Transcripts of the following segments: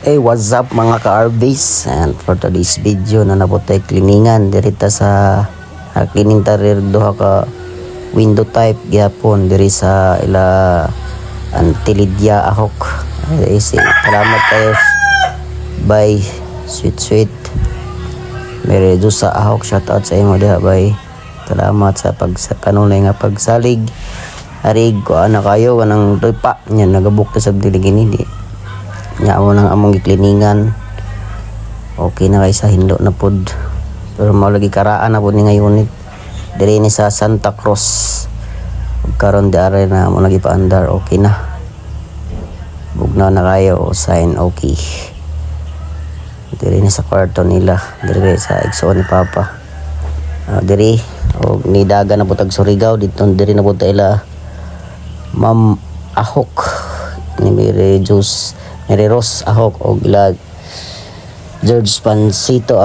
Hey, what's up mga ka-RBs? And for today's video na nabutay kliningan dirita sa cleaning tarir duha ka window type gyapon diri sa ila Antilidya Ahok. Salamat kayo bye sweet Mary Dusa Ahok, shout out sa imo diha bye. Salamat sa kanunay nga pagsalig. Arig ko ana kayo kanang ripa nya nagabuk ta sa dilig ini. Nya mo nang among gikliningan. Okay na kay sa hindo na pod. Pero mao lagi karaan na pod ni nga unit. Diri ni sa Santa Cruz. Karon di are na mo lagi paandar, okay na. Bugnaw na kayo sign okay. Diri ni sa kwarto nila, diri sa igsoon ni Papa. Diri og ni daga na butag Surigao dito diri na buta ila Ma'am Ahok ni Mary Rose Ahok o ila George Pancito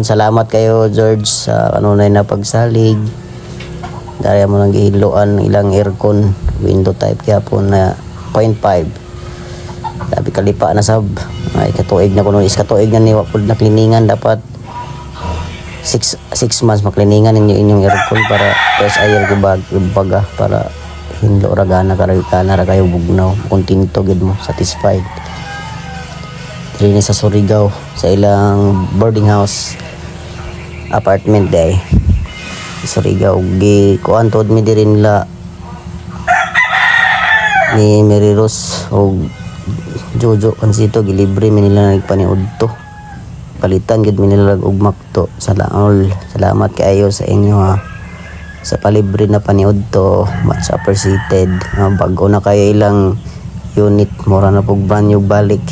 salamat kayo George sa kanunay na pagsalig. Dari mo nang gihiloan ilang aircon window type kaya po na 0.5 sabi kalipa na sab ay katuig na kuno is katuig na ni wapod na kliningan dapat 6 months makliningan ninyo inyong aircon para fresh air baga para hinlo ra gana ra kayo bugnaw kontento gid mo satisfied. Diri sa Surigao sa ilang boarding house apartment day Surigao gi kuan tod mi diri nila ni Mary Rose o Jojo Pancito gilibre mi nila nagpaniud to palitan gid mi nila ugmak to salamat kaayo sa inyo ha sa palibre na paniud to, much appreciated. Bago na kayo ilang unit, mura na pog brand new balik,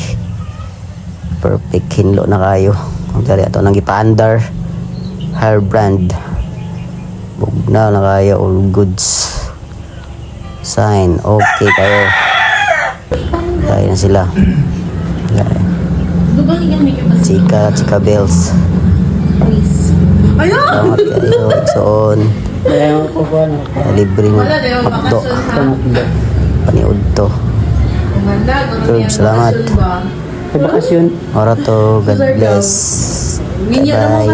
perfect hinlo na kayo. Ang dari ato nang ipaandar hair brand bugna na kayo, all goods sign okay kayo kaya na sila chika bells salamat kayo igsoon libre mo abdo paniud to salamat Bakasyon. ora to God bless bye.